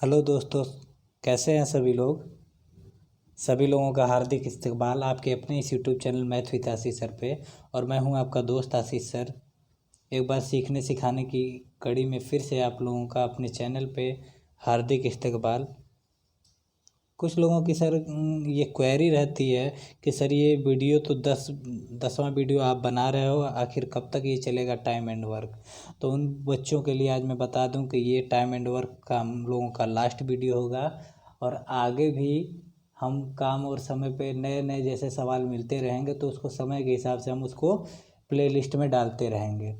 Hello दोस्तों, कैसे हैं सभी लोग। सभी लोगों का हार्दिक इस्तकबाल आपके अपने इस YouTube channel math with Ashish sir पे। और मैं हूं आपका दोस्त आशीष सर। एक बार सीखने सिखाने की कड़ी में फिर से आप लोगों का अपने चैनल पे हार्दिक इस्तकबाल। कुछ लोगों की सर ये क्वेरी रहती है कि सर ये वीडियो तो 10वां वीडियो आप बना रहे हो, आखिर कब तक ये चलेगा टाइम एंड वर्क। तो उन बच्चों के लिए आज मैं बता दूं कि ये टाइम एंड वर्क का हम लोगों का लास्ट वीडियो होगा। और आगे भी हम काम और समय पे नए नए जैसे सवाल मिलते रहेंगे तो उसको समय के हिसाब से हम उसको प्ले लिस्ट में डालते रहेंगे।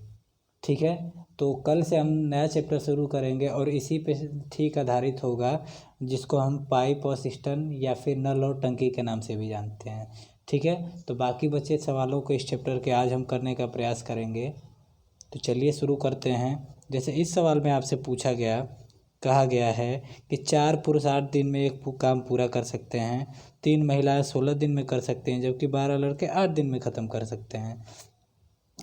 ठीक है। तो कल से हम नया चैप्टर शुरू करेंगे और इसी पे ठीक आधारित होगा, जिसको हम पाइप और सिस्टम या फिर नल और टंकी के नाम से भी जानते हैं। ठीक है। तो बाकी बचे सवालों को इस चैप्टर के आज हम करने का प्रयास करेंगे। तो चलिए शुरू करते हैं। जैसे इस सवाल में आपसे कहा गया है कि 4 पुरुष 8 दिन में एक काम पूरा कर सकते हैं, 3 महिलाएं 16 दिन में कर सकते हैं, जबकि 12 लड़के 8 दिन में ख़त्म कर सकते हैं।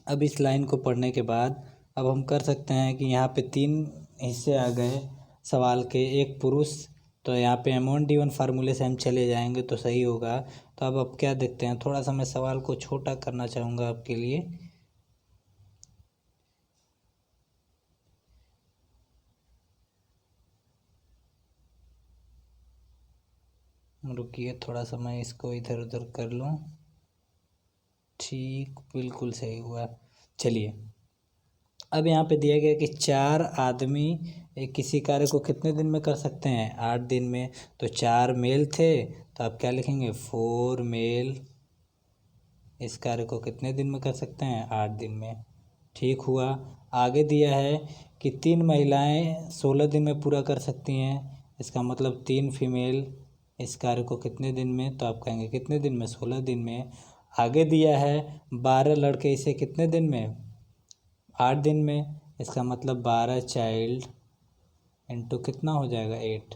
अब इस लाइन को पढ़ने के बाद अब हम कर सकते हैं कि यहाँ पे 3 हिस्से आ गए सवाल के। एक पुरुष, तो यहाँ पे अमोन डी वन फार्मूले से हम चले जाएंगे तो सही होगा। तो अब क्या देखते हैं, थोड़ा सा मैं सवाल को छोटा करना चाहूँगा आपके लिए। रुकिए, थोड़ा सा मैं इसको इधर उधर कर लूँ। ठीक, बिल्कुल सही हुआ। चलिए, अब यहाँ पे दिया गया कि 4 आदमी किसी कार्य को कितने दिन में कर सकते हैं, 8 दिन में। तो 4 मेल थे, तो आप क्या लिखेंगे, 4 मेल इस कार्य को कितने दिन में कर सकते हैं, 8 दिन में। ठीक हुआ। आगे दिया है कि 3 महिलाएं 16 दिन में पूरा कर सकती हैं, इसका मतलब 3 फीमेल इस कार्य को कितने दिन में, तो आप कहेंगे कितने दिन में, 16 दिन में। आगे दिया है 12 लड़के इसे कितने दिन में, 8 दिन में, इसका मतलब 12 चाइल्ड इंटू कितना हो जाएगा, 8।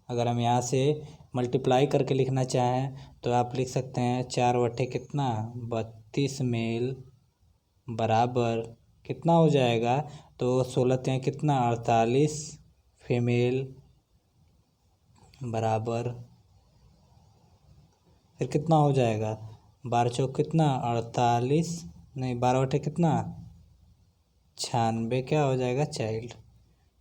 अगर हम यहाँ से मल्टीप्लाई करके लिखना चाहें तो आप लिख सकते हैं 4 बटे कितना, 32 मेल बराबर कितना हो जाएगा, तो 16 तिया कितना, 48 फीमेल बराबर फिर कितना हो जाएगा, 12 चौक कितना, 48, नहीं 12 बटे कितना, 96 क्या हो जाएगा, चाइल्ड।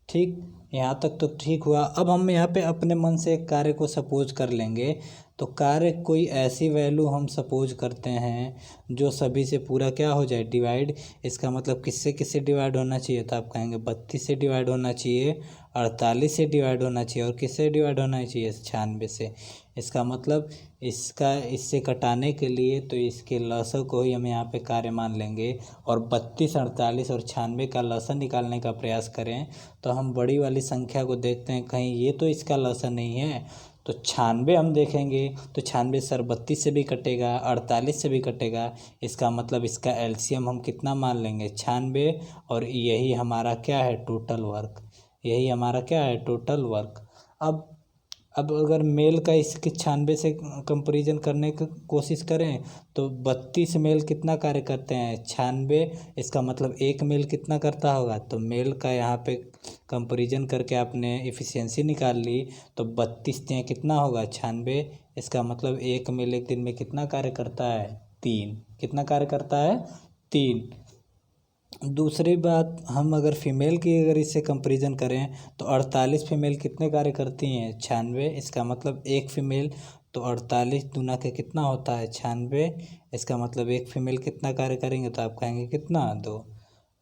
ठीक, यहाँ तक तो ठीक हुआ। अब हम यहाँ पे अपने मन से एक कार्य को सपोज कर लेंगे। तो कार्य कोई ऐसी वैल्यू हम सपोज करते हैं जो सभी से पूरा क्या हो जाए, डिवाइड। इसका मतलब किससे किससे डिवाइड होना चाहिए, तो आप कहेंगे 32 से डिवाइड होना चाहिए, 48 से डिवाइड होना चाहिए, और किससे डिवाइड होना चाहिए, 96 से। इसका मतलब इसका इससे कटाने के लिए तो इसके लसों को ही हम यहाँ पे कार्य मान लेंगे। और 32, 48 और 96 का लसन निकालने का प्रयास करें तो हम बड़ी वाली संख्या को देखते हैं, कहीं ये तो इसका लसन नहीं है। तो 96 हम देखेंगे तो 96 सर 32 से भी कटेगा, 48 से भी कटेगा। इसका मतलब इसका एलसीएम हम कितना मान लेंगे, 96। और यही हमारा क्या है, टोटल वर्क। यही हमारा क्या है, टोटल वर्क। अब अगर मेल का इसके 96 से कंपेरिजन करने की कोशिश करें तो 32 मेल कितना कार्य करते हैं, 96। इसका मतलब एक मेल कितना करता होगा, तो मेल का यहाँ पे कंपेरिजन करके आपने इफ़िशियंसी निकाल ली। तो 32 तिया कितना होगा, 96। इसका मतलब एक मेल एक दिन में कितना कार्य करता है, 3। कितना कार्य करता है, 3। दूसरी बात, हम अगर फीमेल की अगर इससे कंपैरिजन करें तो 48 फीमेल कितने कार्य करती हैं, 96। इसका मतलब एक फीमेल, तो 48 दूना के कितना होता है, 96। इसका मतलब एक फीमेल कितना कार्य करेंगे, तो आप कहेंगे कितना, 2।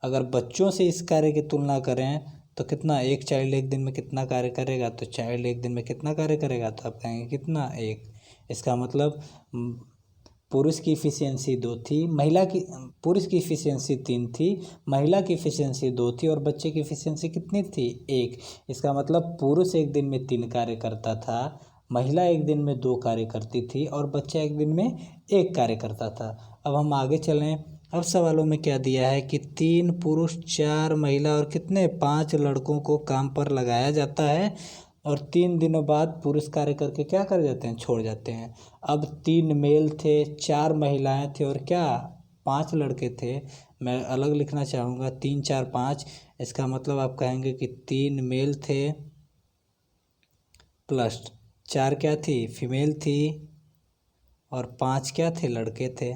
अगर बच्चों से इस कार्य की तुलना करें तो कितना, एक चाइल्ड एक दिन में कितना कार्य करेगा, तो चाइल्ड एक दिन में कितना कार्य करेगा, तो आप कहेंगे कितना, 1। इसका मतलब पुरुष की इफ़िशियंसी 2 थी, पुरुष की इफ़िशियंसी 3 थी, महिला की इफ़िशियंसी 2 थी, और बच्चे की इफ़िशियंसी कितनी थी, 1। इसका मतलब पुरुष एक दिन में 3 कार्य करता था, महिला एक दिन में 2 कार्य करती थी, और बच्चा एक दिन में 1 कार्य करता था। अब हम आगे चलें। अब सवालों में क्या दिया है कि 3 पुरुष 4 महिला और कितने, 5 लड़कों को काम पर लगाया जाता है, और 3 दिनों बाद पुरुष कार्य करके क्या कर जाते हैं, छोड़ जाते हैं। अब 3 मेल थे, 4 महिलाएं थी, और क्या, 5 लड़के थे। मैं अलग लिखना चाहूँगा, 3 4 5। इसका मतलब आप कहेंगे कि 3 मेल थे प्लस 4 क्या थी, फीमेल थी, और 5 क्या थे, लड़के थे।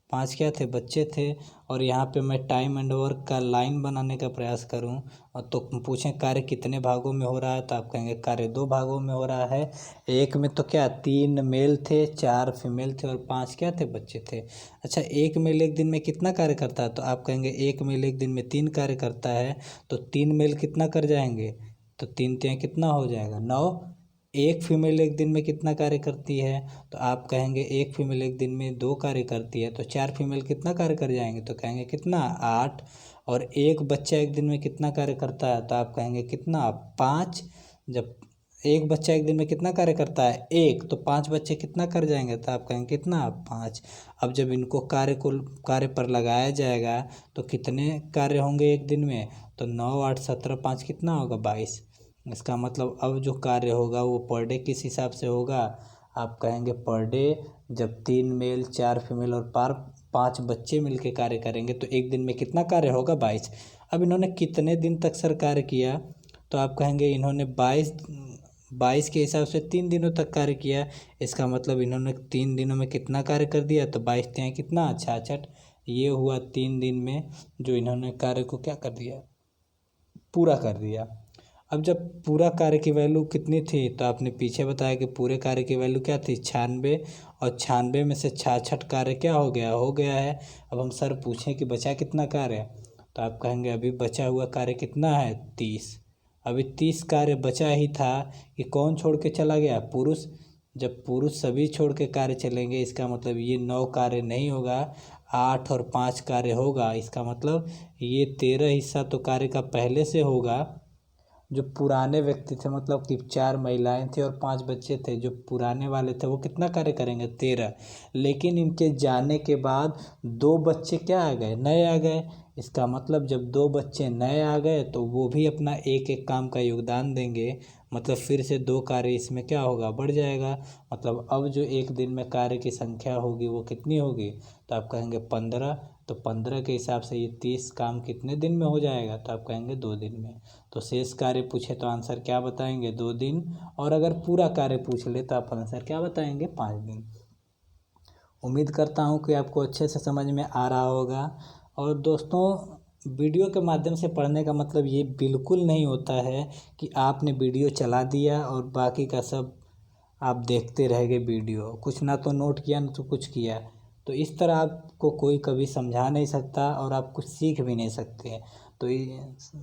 5 क्या थे, बच्चे थे। और यहाँ पे मैं टाइम एंड वर्क का लाइन बनाने का प्रयास करूँ और तो पूछें कार्य कितने भागों में हो रहा है, तो आप कहेंगे कार्य 2 भागों में हो रहा है। एक में तो क्या 3 मेल थे, 4 फीमेल थे और 5 क्या थे, बच्चे थे। अच्छा, एक मेल एक दिन में कितना कार्य करता है, तो आप कहेंगे एक मेल एक दिन में 3 कार्य करता है। तो 3 मेल कितना कर जाएंगे, तो 3 तियाँ कितना हो जाएगा, 9। एक फीमेल एक दिन में कितना कार्य करती है, तो आप कहेंगे एक फीमेल एक दिन में 2 कार्य करती है। तो 4 फीमेल कितना कार्य कर जाएंगे, तो कहेंगे कितना, 8। और एक बच्चा एक दिन में कितना कार्य करता है, तो आप कहेंगे कितना, 5। जब एक बच्चा एक दिन में कितना कार्य करता है, 1, तो 5 बच्चे कितना कर जाएंगे, तो आप कहेंगे कितना, 5। अब जब इनको कार्य पर लगाया जाएगा तो कितने कार्य होंगे एक दिन में, तो 9, 8, 17, 5 कितना होगा, 22। इसका मतलब अब जो कार्य होगा वो पर डे किस हिसाब से होगा, आप कहेंगे पर डे जब 3 मेल 4 फीमेल और 5 बच्चे मिलके कार्य करेंगे तो एक दिन में कितना कार्य होगा, 22। अब इन्होंने कितने दिन तक सर कार्य किया, तो आप कहेंगे इन्होंने 22 के हिसाब से 3 दिनों तक कार्य किया। इसका मतलब इन्होंने 3 दिनों में कितना कार्य कर दिया, तो 22 तिहाई कितना, 66। ये हुआ 3 दिन में जो इन्होंने कार्य को क्या कर दिया, पूरा कर दिया। अब जब पूरा कार्य की वैल्यू कितनी थी, तो आपने पीछे बताया कि पूरे कार्य की वैल्यू क्या थी, 96। और 96 में से 66 कार्य क्या हो गया है। अब हम सर पूछें कि बचा कितना कार्य, तो आप कहेंगे अभी बचा हुआ कार्य कितना है, 30। अभी 30 कार्य बचा ही था कि कौन छोड़ के चला गया, पुरुष। जब पुरुष सभी छोड़ के कार्य चलेंगे इसका मतलब ये 9 कार्य नहीं होगा, 8 और 5 कार्य होगा। इसका मतलब ये 13 हिस्सा तो कार्य का पहले से होगा। जो पुराने व्यक्ति थे, मतलब कि 4 महिलाएं थी और 5 बच्चे थे, जो पुराने वाले थे वो कितना कार्य करेंगे, 13। लेकिन इनके जाने के बाद 2 बच्चे क्या आ गए, नए आ गए। इसका मतलब जब 2 बच्चे नए आ गए तो वो भी अपना एक एक काम का योगदान देंगे, मतलब फिर से 2 कार्य इसमें क्या होगा, बढ़ जाएगा। मतलब अब जो एक दिन में कार्य की संख्या होगी वो कितनी होगी, तो आप कहेंगे 15। तो 15 के हिसाब से ये 30 काम कितने दिन में हो जाएगा, तो आप कहेंगे 2 दिन में। तो शेष कार्य पूछे तो आंसर क्या बताएंगे, 2 दिन। और अगर पूरा कार्य पूछ ले तो आप आंसर क्या बताएंगे, 5 दिन। उम्मीद करता हूँ कि आपको अच्छे से समझ में आ रहा होगा। और दोस्तों, वीडियो के माध्यम से पढ़ने का मतलब ये बिल्कुल नहीं होता है कि आपने वीडियो चला दिया और बाकी का सब आप देखते रह गए वीडियो, कुछ ना तो नोट किया ना तो कुछ किया। तो इस तरह आपको कोई कभी समझा नहीं सकता और आप कुछ सीख भी नहीं सकते। तो ये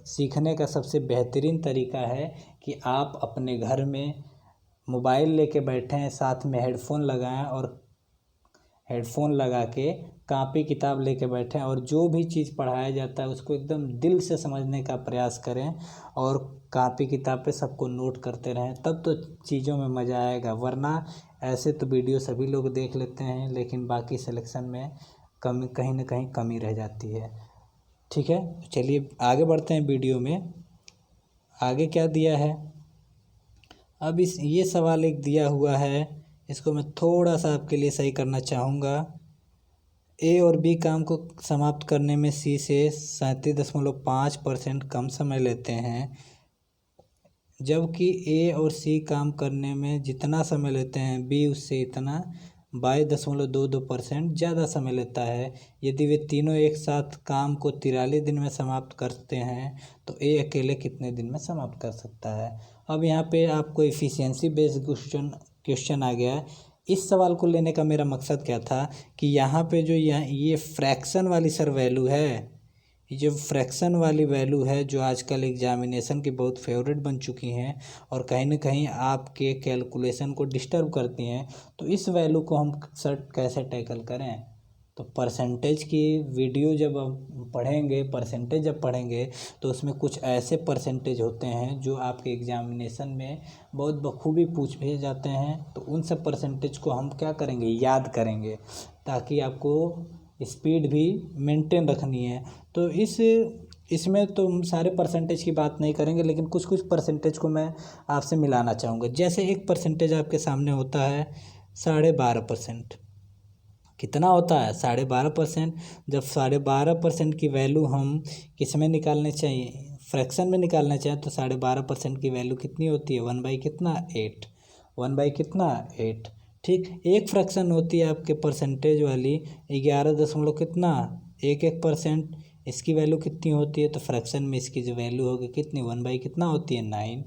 सीखने का सबसे बेहतरीन तरीका है कि आप अपने घर में मोबाइल लेके बैठें, साथ में हेडफोन लगाएं और हेडफोन लगा के कापी किताब लेके बैठें और जो भी चीज़ पढ़ाया जाता है उसको एकदम दिल से समझने का प्रयास करें और कापी किताब पे सबको नोट करते रहें, तब तो चीज़ों में मज़ा आएगा। वरना ऐसे तो वीडियो सभी लोग देख लेते हैं लेकिन बाकी सिलेक्शन में कमी, कहीं ना कहीं कमी रह जाती है। ठीक है, चलिए आगे बढ़ते हैं वीडियो में। आगे क्या दिया है, अब ये सवाल एक दिया हुआ है, इसको मैं थोड़ा सा आपके लिए सही करना चाहूँगा। ए और बी काम को समाप्त करने में सी से 37.5% कम समय लेते हैं, जबकि ए और सी काम करने में जितना समय लेते हैं बी उससे इतना 22.22% ज़्यादा समय लेता है। यदि वे तीनों एक साथ काम को 43 दिन में समाप्त करते हैं तो ए अकेले कितने दिन में समाप्त कर सकता है। अब यहाँ पे आपको एफिशिएंसी बेस्ड क्वेश्चन आ गया है। इस सवाल को लेने का मेरा मकसद क्या था कि यहाँ पे जो ये फ्रैक्शन वाली सर वैल्यू है, ये जो फ्रैक्शन वाली वैल्यू है जो आजकल एग्जामिनेशन की बहुत फेवरेट बन चुकी हैं और कहीं ना कहीं आपके कैलकुलेशन को डिस्टर्ब करती हैं, तो इस वैल्यू को हम सर कैसे टैकल करें। तो परसेंटेज की वीडियो जब हम पढ़ेंगे, परसेंटेज जब पढ़ेंगे तो उसमें कुछ ऐसे परसेंटेज होते हैं जो आपके एग्जामिनेशन में बहुत बखूबी पूछे जाते हैं। तो उन सब परसेंटेज को हम क्या करेंगे, याद करेंगे, ताकि आपको स्पीड भी मेंटेन रखनी है। तो इसमें तो हम सारे परसेंटेज की बात नहीं करेंगे लेकिन कुछ कुछ परसेंटेज को मैं आपसे मिलाना चाहूँगा। जैसे एक परसेंटेज आपके सामने होता है 12.5%। कितना होता है, 12.5%। जब 12.5% की वैल्यू हम किस में निकालने चाहिए, फ्रैक्शन में निकालना चाहें तो 12.5% की वैल्यू कितनी होती है, 1 बाई कितना 8, 1 बाई कितना 8। ठीक, एक फ्रैक्शन होती है आपके परसेंटेज वाली 11 दशमलव कितना 11%, इसकी वैल्यू कितनी होती है, तो फ्रैक्शन में इसकी जो वैल्यू होगी कितनी 1 बाई कितना होती है 9।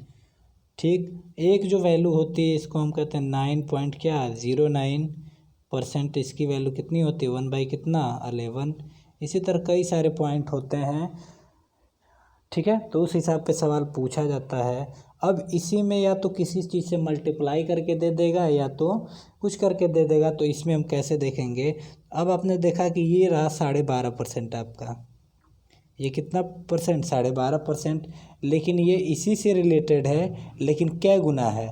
ठीक, एक जो वैल्यू होती है इसको हम कहते हैं 9 पॉइंट क्या 09%, इसकी वैल्यू कितनी होती है 1 बाई कितना 11। इसी तरह कई सारे पॉइंट होते हैं। ठीक है, तो उस हिसाब पे सवाल पूछा जाता है। अब इसी में या तो किसी चीज़ से मल्टीप्लाई करके दे देगा या तो कुछ करके दे देगा, तो इसमें हम कैसे देखेंगे। अब आपने देखा कि ये रहा 12.5% आपका, ये कितना परसेंट 12.5%, लेकिन ये इसी से रिलेटेड है, लेकिन क्या गुना है,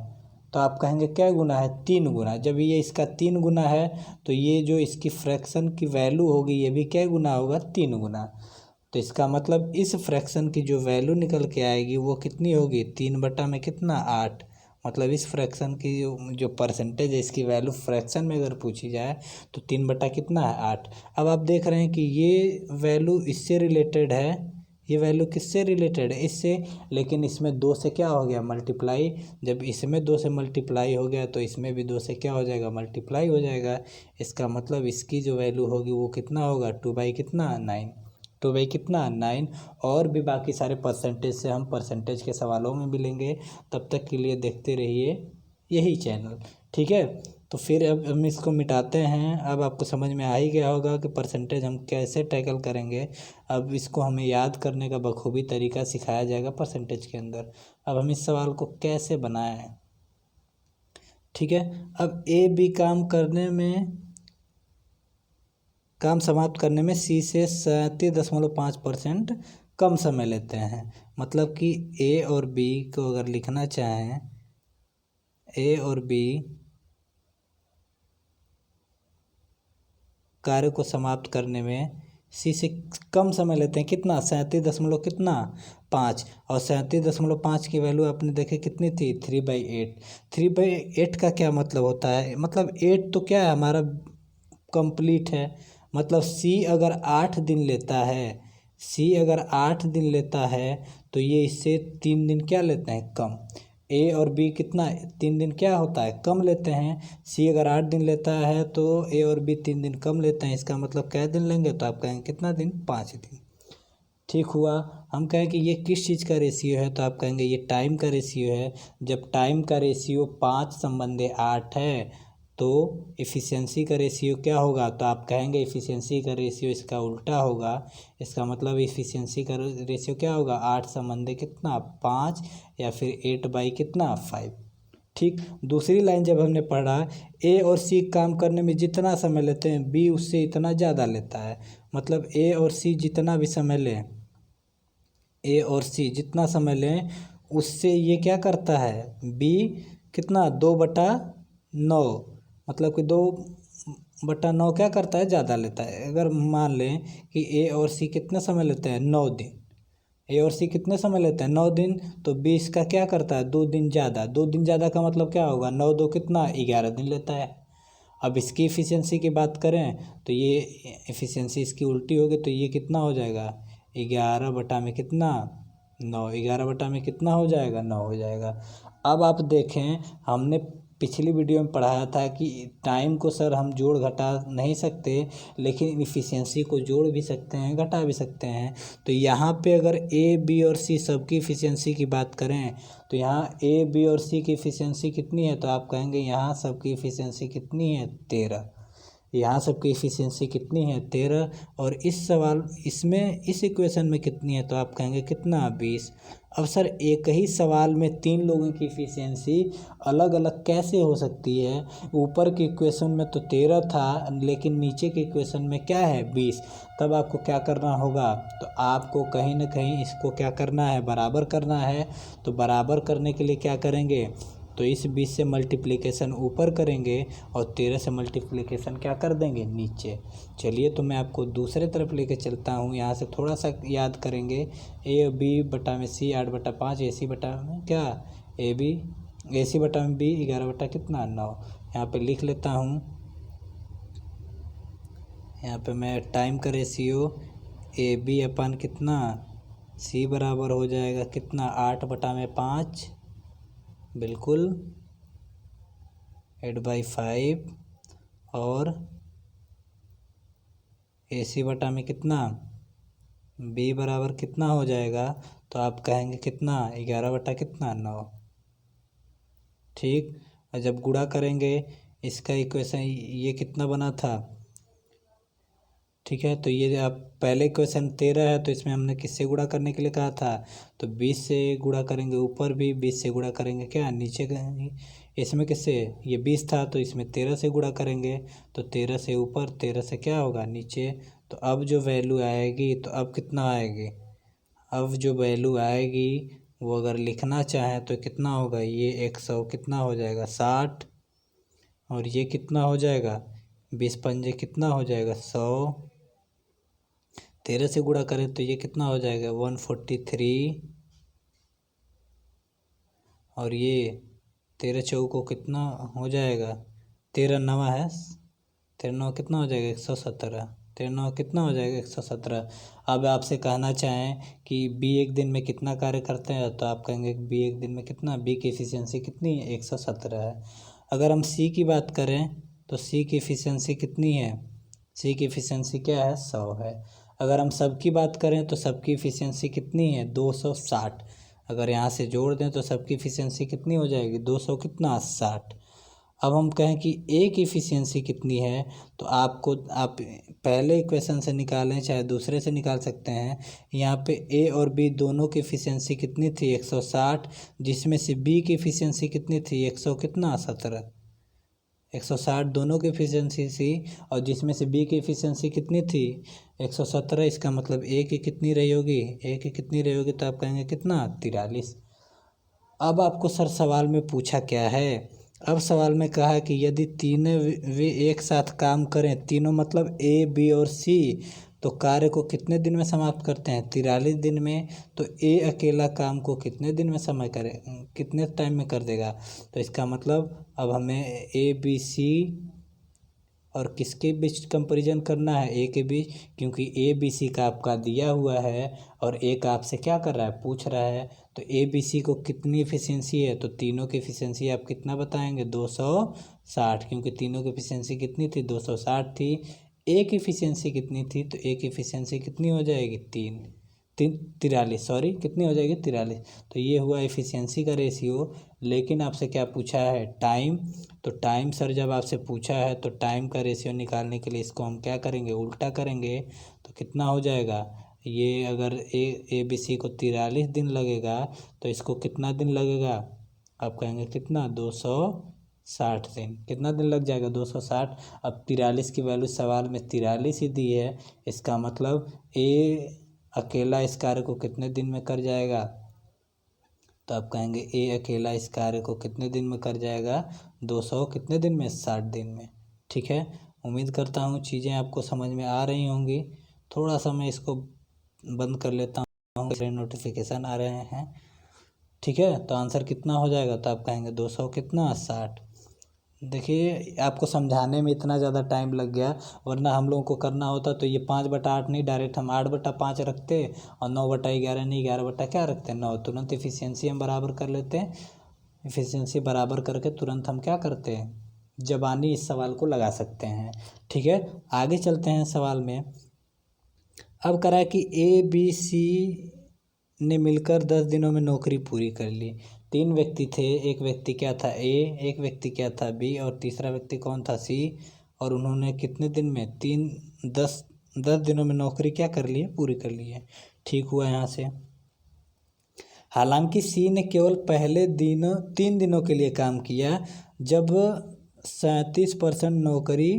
तो आप कहेंगे क्या गुना है 3 गुना। जब ये इसका 3 गुना है तो ये जो इसकी फ्रैक्शन की वैल्यू होगी ये भी क्या गुना होगा 3 गुना। तो इसका मतलब इस फ्रैक्शन की जो वैल्यू निकल के आएगी वो कितनी होगी 3 बटा में कितना 8। मतलब इस फ्रैक्शन की जो परसेंटेज है इसकी वैल्यू फ्रैक्शन में अगर पूछी जाए तो 3 बटा कितना है 8। अब आप देख रहे हैं कि ये वैल्यू इससे रिलेटेड है, ये वैल्यू किससे रिलेटेड है इससे, लेकिन इसमें 2 से क्या हो गया मल्टीप्लाई। जब इसमें 2 से मल्टीप्लाई हो गया तो इसमें भी 2 से क्या हो जाएगा मल्टीप्लाई हो जाएगा। इसका मतलब इसकी जो वैल्यू होगी वो कितना होगा 2 बाई कितना 9, 2 बाई कितना 9। और भी बाकी सारे परसेंटेज से हम परसेंटेज के सवालों में मिलेंगे। तब तक के लिए देखते रहिए यही चैनल। ठीक है, तो फिर अब हम इसको मिटाते हैं। अब आपको समझ में आ ही गया होगा कि परसेंटेज हम कैसे टैकल करेंगे। अब इसको हमें याद करने का बखूबी तरीका सिखाया जाएगा परसेंटेज के अंदर। अब हम इस सवाल को कैसे बनाएं। ठीक है, अब ए बी काम समाप्त करने में सी से 37.5% कम समय लेते हैं। मतलब कि ए और बी को अगर लिखना चाहें, ए और बी कार्य को समाप्त करने में सी से कम समय लेते हैं, कितना 37 कितना 5, और 37.5 की वैल्यू आपने देखे कितनी थी 3/8। 3/8 का क्या मतलब होता है, मतलब 8 तो क्या है हमारा कंप्लीट है। मतलब सी अगर 8 दिन लेता है, सी अगर 8 दिन लेता है तो ये इससे 3 दिन क्या लेते हैं कम। ए और बी कितना 3 दिन क्या होता है कम लेते हैं। सी अगर 8 दिन लेता है तो ए और बी 3 दिन कम लेते हैं। इसका मतलब क्या दिन लेंगे, तो आप कहेंगे कितना दिन 5 दिन। ठीक हुआ। हम कहें कि ये किस चीज़ का रेशियो है, तो आप कहेंगे ये टाइम का रेशियो है। जब टाइम का रेशियो 5/8 है तो इफ़िशियंसी का रेशियो क्या होगा, तो आप कहेंगे इफ़िशियंसी का रेशियो इसका उल्टा होगा। इसका मतलब इफ़िशियंसी का रेशियो क्या होगा 8 कितना 5, या फिर 8 बाई कितना 5। ठीक, दूसरी लाइन जब हमने पढ़ा ए और सी काम करने में जितना समय लेते हैं बी उससे इतना ज़्यादा लेता है। मतलब ए और सी जितना भी समय लें, ए और सी जितना समय लें उससे ये क्या करता है बी कितना 2/9, मतलब कि 2/9 क्या करता है ज़्यादा लेता है। अगर मान लें कि ए और सी कितने समय लेते हैं 9 दिन, ए और सी कितने समय लेते हैं 9 दिन, तो 20 का क्या करता है 2 दिन ज़्यादा। 2 दिन ज़्यादा का मतलब क्या होगा 9 2 कितना 11 दिन लेता है। अब इसकी इफ़िशियंसी की बात करें तो ये इफ़िशियंसी इसकी उल्टी होगी, तो ये कितना हो जाएगा 11 बटा में कितना 9, 11 बटा में कितना हो जाएगा 9 हो जाएगा। अब आप देखें हमने पिछली वीडियो में पढ़ाया था कि टाइम को सर हम जोड़ घटा नहीं सकते, लेकिन इफ़िशियंसी को जोड़ भी सकते हैं घटा भी सकते हैं। तो यहाँ पे अगर ए बी और सी सबकी इफ़िशियंसी की बात करें तो यहाँ ए बी और सी की इफ़िशियंसी कितनी है, तो आप कहेंगे यहाँ सबकी इफ़िशियंसी कितनी है 13। यहाँ सबकी इफ़िशियंसी कितनी है 13, और इस सवाल इसमें इस इक्वेशन में कितनी है, तो आप कहेंगे कितना 20। अब सर एक ही सवाल में 3 लोगों की इफ़िशियंसी अलग अलग कैसे हो सकती है। ऊपर के इक्वेशन में तो 13 था, लेकिन नीचे के इक्वेशन में क्या है 20। तब आपको क्या करना होगा, तो आपको कहीं ना कहीं इसको क्या करना है बराबर करना है। तो बराबर करने के लिए क्या करेंगे, तो इस 20 से मल्टीप्लिकेशन ऊपर करेंगे और 13 से मल्टीप्लिकेशन क्या कर देंगे नीचे। चलिए तो मैं आपको दूसरे तरफ लेके चलता हूँ। यहाँ से थोड़ा सा याद करेंगे, ए बी बटा में सी 8/5, ए सी बटा में क्या ए बी, ए सी बटा में बी 11 बटा कितना 9। यहाँ पे लिख लेता हूँ, यहाँ पे मैं टाइम का रेशियो ए बी अपन कितना सी बराबर हो जाएगा कितना, 8/5, बिल्कुल 8/5, और AC बटा में कितना, B बराबर कितना हो जाएगा, तो आप कहेंगे कितना, 11 बटा कितना, 9। ठीक, और जब गुणा करेंगे इसका इक्वेशन, ये कितना बना था, ठीक है, तो ये आप पहले क्वेश्चन 13 है तो इसमें हमने किससे गुणा करने के लिए कहा था, तो 20 से गुणा करेंगे, ऊपर भी 20 से गुणा करेंगे, क्या नीचे इसमें किससे, ये 20 था तो इसमें 13 से गुणा करेंगे, तो 13 से ऊपर, 13 से क्या होगा नीचे। तो अब जो वैल्यू आएगी, तो अब कितना आएगी, अब जो वैल्यू आएगी वो अगर लिखना चाहें तो कितना होगा, ये 100 कितना हो जाएगा, 60, और ये कितना हो जाएगा, 20×5 कितना हो जाएगा, 100, 13 से गुणा करें तो ये कितना हो जाएगा, 143, और ये 13 चौको कितना हो जाएगा, 13×9 है, 13×9 कितना हो जाएगा, 117, 13×9 कितना हो जाएगा, 117। अब आपसे कहना चाहें कि बी एक दिन में कितना कार्य करते हैं, तो आप कहेंगे कि बी एक दिन में कितना, बी की एफिशिएंसी कितनी है, 117 है। अगर हम सी की बात करें तो सी की एफिशिएंसी कितनी है, सी की एफिशिएंसी क्या है, 100 है। अगर हम सब की बात करें तो सबकी एफिशिएंसी कितनी है, 260। अगर यहाँ से जोड़ दें तो सबकी एफिशिएंसी कितनी हो जाएगी, 200 कितना, 60। अब हम कहें कि ए की एफिशिएंसी कितनी है, तो आप पहले इक्वेशन से निकालें चाहे दूसरे से निकाल सकते हैं। यहाँ पे ए और बी दोनों की एफिशिएंसी कितनी थी, 160, जिसमें से बी की एफिशिएंसी कितनी थी, 100 कितना, 17, 160 दोनों की एफिशिएंसी थी, और जिसमें से बी की एफिशिएंसी कितनी थी, 117। इसका मतलब ए की कितनी रही होगी, ए की कितनी रही होगी, तो आप कहेंगे कितना, 43। अब आपको सर सवाल में पूछा क्या है, अब सवाल में कहा है कि यदि तीनों वे एक साथ काम करें, तीनों मतलब ए बी और सी, तो कार्य को कितने दिन में समाप्त करते हैं, 43 दिन में। तो ए अकेला काम को कितने दिन में समय करे, कितने टाइम में कर देगा, तो इसका मतलब अब हमें ए बी सी और किसके बीच कंपैरिजन करना है, ए के बीच, क्योंकि ए बी सी का आपका दिया हुआ है और ए का आपसे क्या कर रहा है, पूछ रहा है। तो ए बी सी को कितनी एफिशिएंसी है, तो तीनों की एफिशिएंसी आप कितना बताएंगे, 260, क्योंकि तीनों की एफिशिएंसी कितनी थी, 260 थी। ए की एफिशिएंसी कितनी थी, तो ए की एफिशिएंसी कितनी हो जाएगी, 43, सॉरी कितनी हो जाएगी, 43। तो ये हुआ एफिशिएंसी का रेशियो। लेकिन आपसे क्या पूछा है, टाइम। तो टाइम सर जब आपसे पूछा है तो टाइम का रेशियो निकालने के लिए इसको हम क्या करेंगे, उल्टा करेंगे। तो कितना हो जाएगा, ये अगर ए बी सी को 43 दिन लगेगा तो इसको कितना दिन लगेगा, आप कहेंगे कितना, 260 दिन। कितना दिन लग जाएगा, 260। अब 43 की वैल्यू सवाल में 43 ही दी है, इसका मतलब ए अकेला इस कार्य को कितने दिन में कर जाएगा, तो आप कहेंगे ए अकेला इस कार्य को कितने दिन में कर जाएगा, 200 कितने दिन में, 60 दिन में। ठीक है, उम्मीद करता हूँ चीज़ें आपको समझ में आ रही होंगी। थोड़ा सा मैं इसको बंद कर लेता हूँ, नोटिफिकेशन आ रहे हैं। ठीक है, तो आंसर कितना हो जाएगा, तो आप कहेंगे 200 कितना, 60। देखिए आपको समझाने में इतना ज़्यादा टाइम लग गया, वरना हम लोगों को करना होता तो ये 5/8 नहीं, डायरेक्ट हम 8/5 रखते, और 9/11 नहीं, 11 बटा क्या रखते, 9। तुरंत एफिशिएंसी हम बराबर कर लेते हैं। एफिशिएंसी बराबर करके तुरंत हम क्या करते हैं, ज़बानी इस सवाल को लगा सकते हैं। ठीक है, आगे चलते हैं सवाल में। अब करा कि ए बी सी ने मिलकर 10 दिनों में नौकरी पूरी कर ली। 3 व्यक्ति थे, एक व्यक्ति क्या था, ए, एक व्यक्ति क्या था, बी, और तीसरा व्यक्ति कौन था, सी। और उन्होंने कितने दिन में, 10 दिनों में नौकरी क्या कर ली है, पूरी कर ली है। ठीक हुआ यहाँ से। हालांकि सी ने केवल पहले 3 दिनों के लिए काम किया, जब 37% नौकरी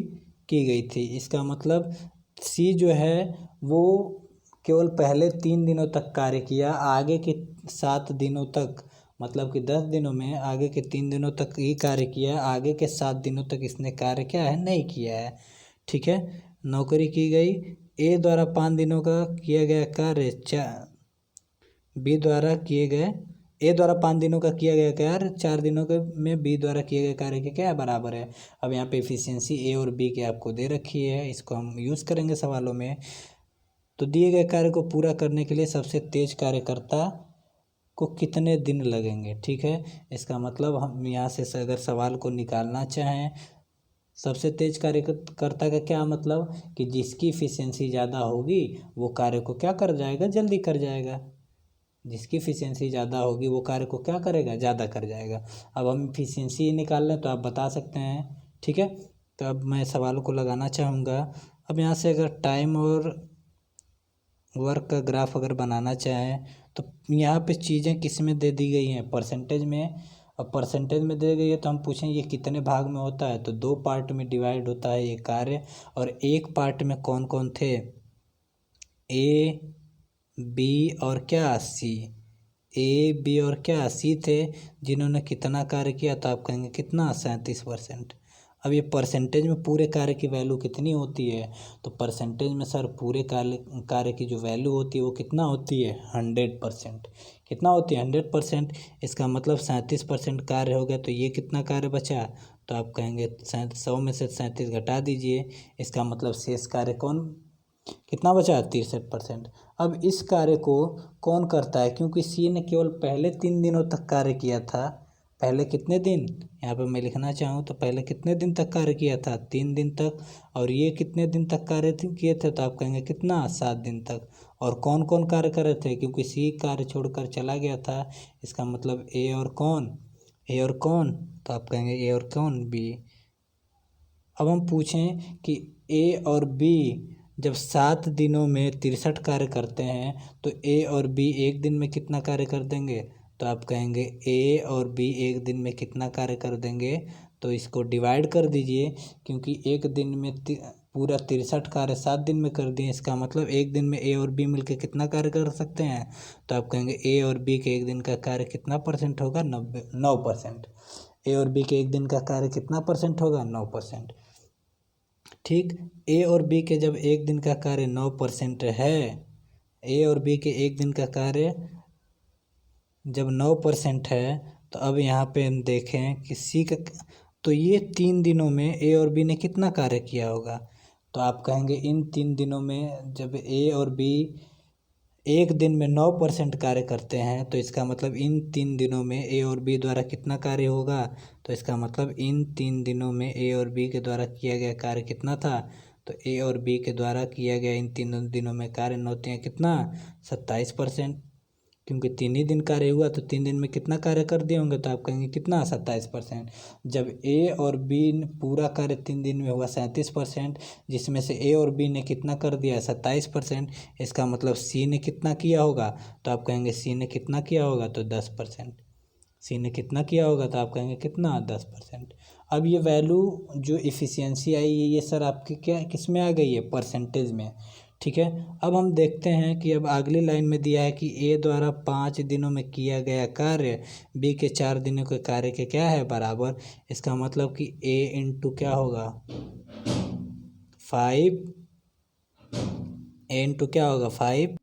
की गई थी। इसका मतलब सी जो है वो केवल पहले 3 दिनों तक कार्य किया, आगे के 7 दिनों तक, मतलब कि 10 दिनों में आगे के 3 दिनों तक ही कार्य किया, आगे के 7 दिनों तक इसने कार्य क्या है, नहीं किया है। ठीक है, नौकरी की गई। ए द्वारा 5 दिनों का किया गया कार्य बी द्वारा किए गए, ए द्वारा 5 दिनों का किया गया कार्य 4 दिनों के में बी द्वारा किए गए कार्य के क्या बराबर है। अब यहाँ पे एफिशिएंसी ए और बी की आपको दे रखी है, इसको हम यूज़ करेंगे सवालों में। तो दिए गए कार्य को पूरा करने के लिए सबसे तेज कार्यकर्ता को कितने दिन लगेंगे। ठीक है, इसका मतलब हम यहाँ से अगर सवाल को निकालना चाहें, सबसे तेज कार्यकर्ता का क्या मतलब कि जिसकी इफिशियंसी ज़्यादा होगी वो कार्य को क्या कर जाएगा, जल्दी कर जाएगा। जिसकी इफिशियंसी ज़्यादा होगी वो कार्य को क्या करेगा, ज़्यादा कर जाएगा। अब हम इफिशियंसी निकाल लें तो आप बता सकते हैं। ठीक है, तो अब मैं सवाल को लगाना चाहूँगा। अब यहाँ से अगर टाइम और वर्क का ग्राफ अगर बनाना चाहें तो यहाँ पे चीज़ें किस में दे दी गई हैं, परसेंटेज में। अब परसेंटेज में दे गई है तो हम पूछें ये कितने भाग में होता है, तो 2 पार्ट में डिवाइड होता है ये कार्य। और एक पार्ट में कौन कौन थे, ए बी और क्या, सी। ए बी और क्या, सी थे, जिन्होंने कितना कार्य किया, तो आप कहेंगे कितना, 37%। अब ये परसेंटेज में पूरे कार्य की वैल्यू कितनी होती है, तो परसेंटेज में सर पूरे कार्य की जो वैल्यू होती है वो कितना होती है, 100%। कितना होती है, 100%। इसका मतलब 37% कार्य हो गया, तो ये कितना कार्य बचा, तो आप कहेंगे 100 में से 37 घटा दीजिए, इसका मतलब शेष कार्य कौन कितना बचा, 63%। अब इस कार्य को कौन करता है, क्योंकि सी ने केवल पहले 3 दिनों तक कार्य किया था। पहले कितने दिन, यहाँ पे मैं लिखना चाहूँ तो पहले कितने दिन तक कार्य किया था, 3 दिन तक। और ये कितने दिन तक कार्य किए थे, तो आप कहेंगे कितना, 7 दिन तक। और कौन कौन कार्य कर रहे थे, क्योंकि सी कार्य छोड़कर चला गया था, इसका मतलब ए और कौन, ए और कौन, तो आप कहेंगे ए और कौन, बी। अब हम पूछें कि ए और बी जब 7 दिनों में 63 कार्य करते हैं तो ए और बी एक दिन में कितना कार्य कर देंगे, तो आप कहेंगे ए और बी एक दिन में कितना कार्य कर देंगे, तो इसको डिवाइड कर दीजिए, क्योंकि एक दिन में पूरा 63 कार्य 7 दिन में कर दिए, इसका मतलब एक दिन में ए और बी मिलकर कितना कार्य कर सकते हैं, तो आप कहेंगे ए और बी के एक दिन का कार्य कितना परसेंट होगा, 9%। ए और बी के एक दिन का कार्य कितना परसेंट होगा, 9%। ठीक, ए और बी के जब एक दिन का कार्य 9% है, ए और बी के एक दिन का कार्य जब 9% है, तो अब यहाँ पे हम देखें कि सी का, तो ये 3 दिनों में ए और बी ने कितना कार्य किया होगा, तो आप कहेंगे इन 3 दिनों में जब ए और बी एक दिन में 9% कार्य करते हैं, तो इसका मतलब इन 3 दिनों में ए और बी द्वारा कितना कार्य होगा, तो इसका मतलब इन 3 दिनों में ए और बी के द्वारा किया गया कार्य कितना था, तो ए और बी के द्वारा किया गया इन 3 दिनों में कार्य होते हैं कितना, 27%। क्योंकि 3 ही दिन कार्य हुआ तो 3 दिन में कितना कार्य कर दिए होंगे, तो आप कहेंगे कितना, 27%। जब ए और बी पूरा कार्य 3 दिन में हुआ 37%, जिसमें से ए और बी ने कितना कर दिया, 27%, इसका मतलब सी ने कितना किया होगा, तो आप कहेंगे सी ने कितना किया होगा, तो 10%। सी ने कितना किया होगा, तो आप कहेंगे कितना, 10%। अब ये वैल्यू जो इफ़िशियंसी आई है ये सर आपकी क्या किस में आ गई है, परसेंटेज में। ठीक है, अब हम देखते हैं कि अब अगली लाइन में दिया है कि ए द्वारा 5 दिनों में किया गया कार्य बी के 4 दिनों के कार्य के क्या है, बराबर। इसका मतलब कि ए इंटू क्या होगा, 5, ए इंटू क्या होगा, 5।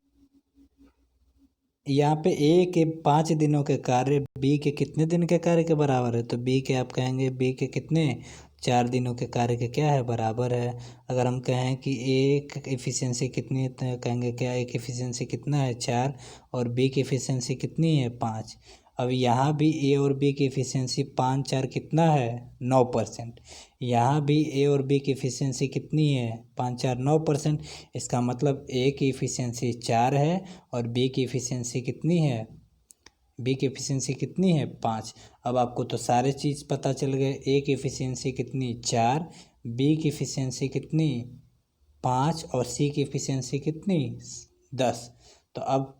यहाँ पे ए के 5 दिनों के कार्य बी के कितने दिन के कार्य के बराबर है, तो बी के आप कहेंगे बी के कितने, 4 दिनों के कार्य के क्या है, बराबर है। अगर हम कहें कि ए की एफिशिएंसी कितनी है, तो कहेंगे क्या ए की एफिशिएंसी कितना है, 4, और बी की एफिशिएंसी कितनी है, 5। अब यहाँ भी ए और बी की एफिशिएंसी 5 4 कितना है, 9%। यहाँ भी ए और बी की एफिशिएंसी कितनी है, 5 4 9%। इसका मतलब ए की एफिशिएंसी 4 है और बी की एफिशिएंसी कितनी है, बी की एफिशिएंसी कितनी है, 5। अब आपको तो सारे चीज़ पता चल गए, ए की एफिशिएंसी कितनी, 4, बी की एफिशिएंसी कितनी, 5, और सी की एफिशिएंसी कितनी, 10। तो अब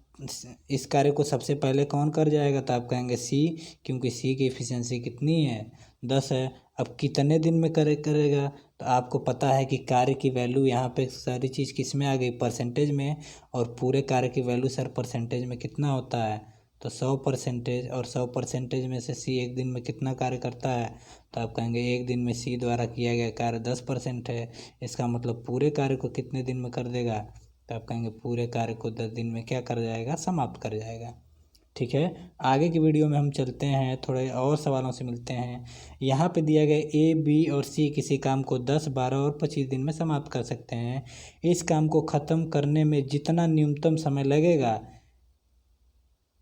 इस कार्य को सबसे पहले कौन कर जाएगा, तो आप कहेंगे सी, क्योंकि सी की एफिशिएंसी कितनी है, 10 है। अब कितने दिन में करेगा, तो आपको पता है कि कार्य की वैल्यू यहाँ पे सारी चीज़ किस में आ गई, परसेंटेज में। और पूरे कार्य की वैल्यू सर परसेंटेज में कितना होता है, तो 100%। और 100% में से सी एक दिन में कितना कार्य करता है, तो आप कहेंगे एक दिन में सी द्वारा किया गया कार्य 10% है। इसका मतलब पूरे कार्य को कितने दिन में कर देगा, तो आप कहेंगे पूरे कार्य को 10 दिन में क्या कर जाएगा, समाप्त कर जाएगा। ठीक है, आगे की वीडियो में हम चलते हैं, थोड़े और सवालों से मिलते हैं। यहाँ पे दिया गया ए, बी और सी किसी काम को 10, 12 और 25 दिन में समाप्त कर सकते हैं। इस काम को ख़त्म करने में जितना न्यूनतम समय लगेगा,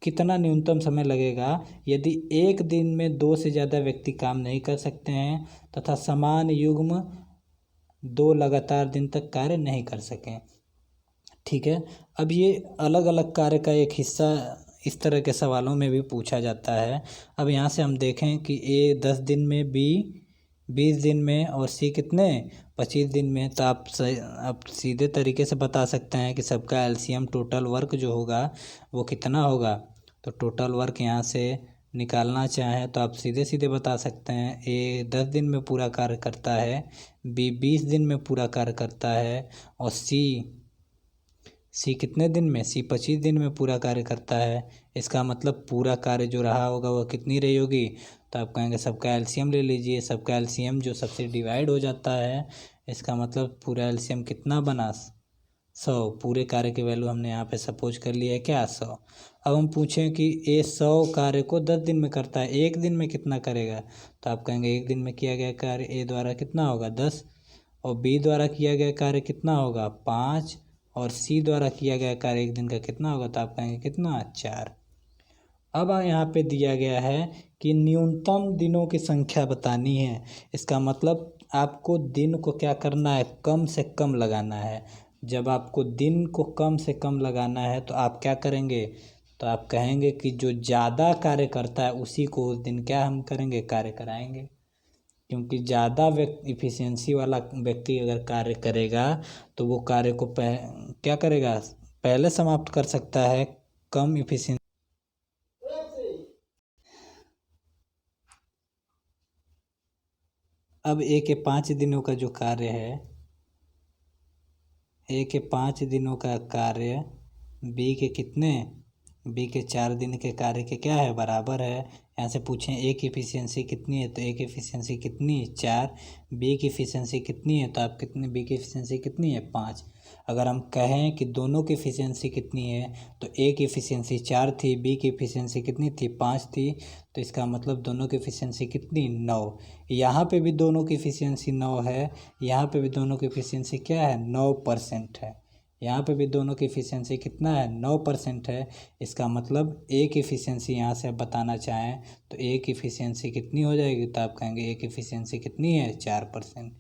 कितना न्यूनतम समय लगेगा यदि एक दिन में 2 से ज़्यादा व्यक्ति काम नहीं कर सकते हैं तथा समान युग्म 2 लगातार दिन तक कार्य नहीं कर सकें। ठीक है, अब ये अलग अलग कार्य का एक हिस्सा इस तरह के सवालों में भी पूछा जाता है। अब यहाँ से हम देखें कि ए 10 दिन में, बी 20 दिन में और सी कितने 25 दिन में, तो आप सीधे तरीके से बता सकते हैं कि सबका एलसीएम टोटल वर्क जो होगा वो कितना होगा। तो टोटल वर्क यहाँ से निकालना चाहें तो आप सीधे सीधे बता सकते हैं, ए 10 दिन में पूरा कार्य करता है, बी 20 दिन में पूरा कार्य करता है और सी कितने दिन में, सी 25 दिन में पूरा कार्य करता है। इसका मतलब पूरा कार्य जो रहा होगा वह कितनी रही होगी, तो आप कहेंगे सबका एलसीएम ले लीजिए। सबका एलसीएम जो सबसे डिवाइड हो जाता है, इसका मतलब पूरा एलसीएम कितना बना 100। पूरे कार्य की वैल्यू हमने यहाँ पे सपोज कर लिया है क्या 100। अब हम पूछें कि ए 100 कार्य को 10 दिन में करता है, एक दिन में कितना करेगा, तो आप कहेंगे एक दिन में किया गया कार्य ए द्वारा कितना होगा 10, और बी द्वारा किया गया कार्य कितना होगा 5, और सी द्वारा किया गया कार्य एक दिन का कितना होगा, तो आप कहेंगे कितना 4। अब यहाँ पे दिया गया है कि न्यूनतम दिनों की संख्या बतानी है। इसका मतलब आपको दिन को क्या करना है, कम से कम लगाना है। जब आपको दिन को कम से कम लगाना है तो आप क्या करेंगे, तो आप कहेंगे कि जो ज़्यादा कार्य करता है उसी को उस दिन क्या हम करेंगे, कार्य कराएंगे। क्योंकि ज़्यादा इफ़िशियंसी वाला व्यक्ति अगर कार्य करेगा तो वो कार्य को क्या करेगा, पहले समाप्त कर सकता है कम इफ़िशियंसी। अब ए के 5 दिनों का जो कार्य है, ए के 5 दिनों का कार्य बी के कितने, बी के 4 दिन के कार्य के क्या है, बराबर है। यहाँ से पूछें ए की एफिशिएंसी कितनी है, तो ए की एफिशिएंसी कितनी 4, बी की एफिशिएंसी कितनी है, तो आप कितनी, बी की एफिशिएंसी कितनी है 5। अगर हम कहें कि दोनों की एफिशिएंसी कितनी है, तो ए की एफिशिएंसी 4 थी, बी की एफिशिएंसी कितनी थी 5 थी, तो इसका मतलब दोनों की एफिशिएंसी कितनी 9। यहाँ पे भी दोनों की एफिशिएंसी 9 है, यहाँ पे भी दोनों की एफिशिएंसी क्या है 9% है। यहाँ पे भी दोनों की एफिशिएंसी कितना है 9% है। इसका मतलब ए की एफिशिएंसी यहाँ से आप बताना चाहें तो ए की एफिशिएंसी कितनी हो जाएगी, तो आप कहेंगे ए की एफिशिएंसी कितनी है 4%।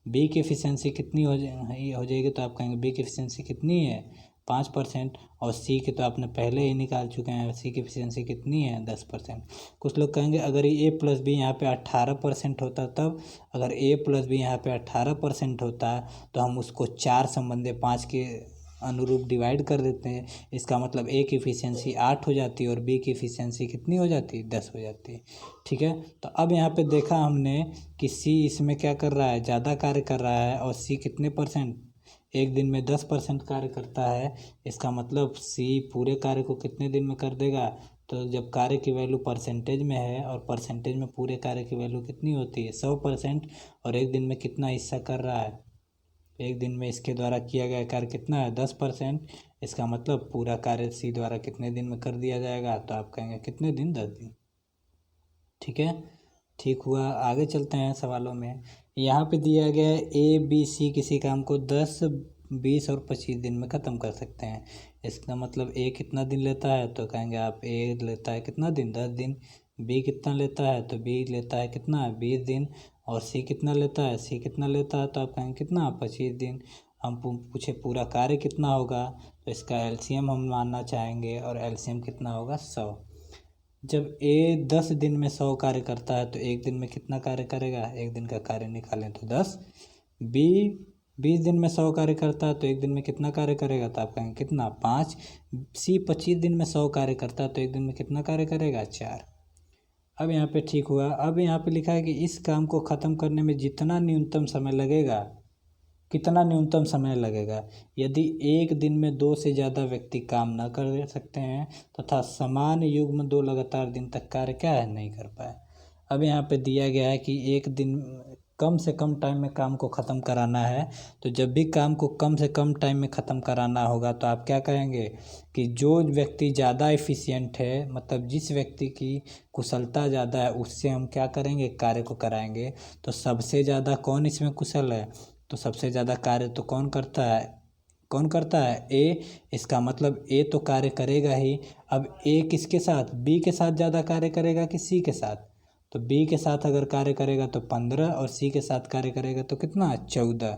बी की एफिशिएंसी कितनी हो जाएगी, तो आप कहेंगे बी की एफिशिएंसी कितनी है 5%। और सी की तो आपने पहले ही निकाल चुके हैं, सी की एफिशिएंसी कितनी है 10%। कुछ लोग कहेंगे अगर ए प्लस बी यहाँ पे 18% होता, तब अगर ए प्लस बी यहाँ पे 18% होता तो हम उसको 4 संबंधी 5 के अनुरूप डिवाइड कर देते हैं। इसका मतलब ए की एफिशिएंसी 8 हो जाती है और बी की एफिशिएंसी कितनी हो जाती है 10 हो जाती है। ठीक है, तो अब यहाँ पे देखा हमने कि सी इसमें क्या कर रहा है, ज़्यादा कार्य कर रहा है, और सी कितने परसेंट, एक दिन में 10% कार्य करता है। इसका मतलब सी पूरे कार्य को कितने दिन में कर देगा, तो जब कार्य की वैल्यू परसेंटेज में है और परसेंटेज में पूरे कार्य की वैल्यू कितनी होती है 100%, और एक दिन में कितना हिस्सा कर रहा है, एक दिन में इसके द्वारा किया गया कार्य कितना है 10%। इसका मतलब पूरा कार्य सी द्वारा कितने दिन में कर दिया जाएगा, तो आप कहेंगे कितने दिन 10 दिन। ठीक है, ठीक हुआ। आगे चलते हैं सवालों में। यहाँ पे दिया गया है ए बी सी किसी काम को 10, 20 और 25 दिन में ख़त्म कर सकते हैं। इसका मतलब ए कितना दिन लेता है, तो कहेंगे आप ए लेता है कितना दिन 10 दिन, बी कितना लेता है, तो बी लेता है कितना 20 दिन, और सी कितना लेता है, सी कितना लेता है, तो आप कहेंगे कितना 25 दिन। हम पूछे पूरा कार्य कितना होगा, तो इसका एलसीएम हम मानना चाहेंगे और एलसीएम कितना होगा 100। जब ए 10 दिन में 100 कार्य करता है तो एक दिन में कितना कार्य करेगा, एक दिन का कार्य निकालें तो 10। बी 20 दिन में 100 कार्य करता है तो एक दिन में कितना कार्य करेगा, तो आप कहेंगे कितना 5। सी 25 दिन में 100 कार्य करता है तो एक दिन में कितना कार्य करेगा 4। अब यहाँ पे ठीक हुआ। अब यहाँ पे लिखा है कि इस काम को ख़त्म करने में जितना न्यूनतम समय लगेगा, कितना न्यूनतम समय लगेगा यदि एक दिन में 2 से ज़्यादा व्यक्ति काम न कर सकते हैं तथा समान युग्म 2 लगातार दिन तक कार्य क्या है नहीं कर पाए। अब यहाँ पे दिया गया है कि एक दिन कम से कम टाइम में काम को ख़त्म कराना है। तो जब भी काम को कम से कम टाइम में ख़त्म कराना होगा तो आप क्या कहेंगे कि जो व्यक्ति ज़्यादा एफिशिएंट है, मतलब जिस व्यक्ति की कुशलता ज़्यादा है, उससे हम क्या करेंगे, कार्य को कराएंगे। तो सबसे ज़्यादा कौन इसमें कुशल है, तो सबसे ज़्यादा कार्य तो कौन करता है, ए। इसका मतलब ए तो कार्य करेगा ही। अब ए किसके साथ, बी के साथ ज़्यादा कार्य करेगा कि सी के साथ, तो बी के साथ अगर कार्य करेगा तो 15 और सी के साथ कार्य करेगा तो कितना, 14।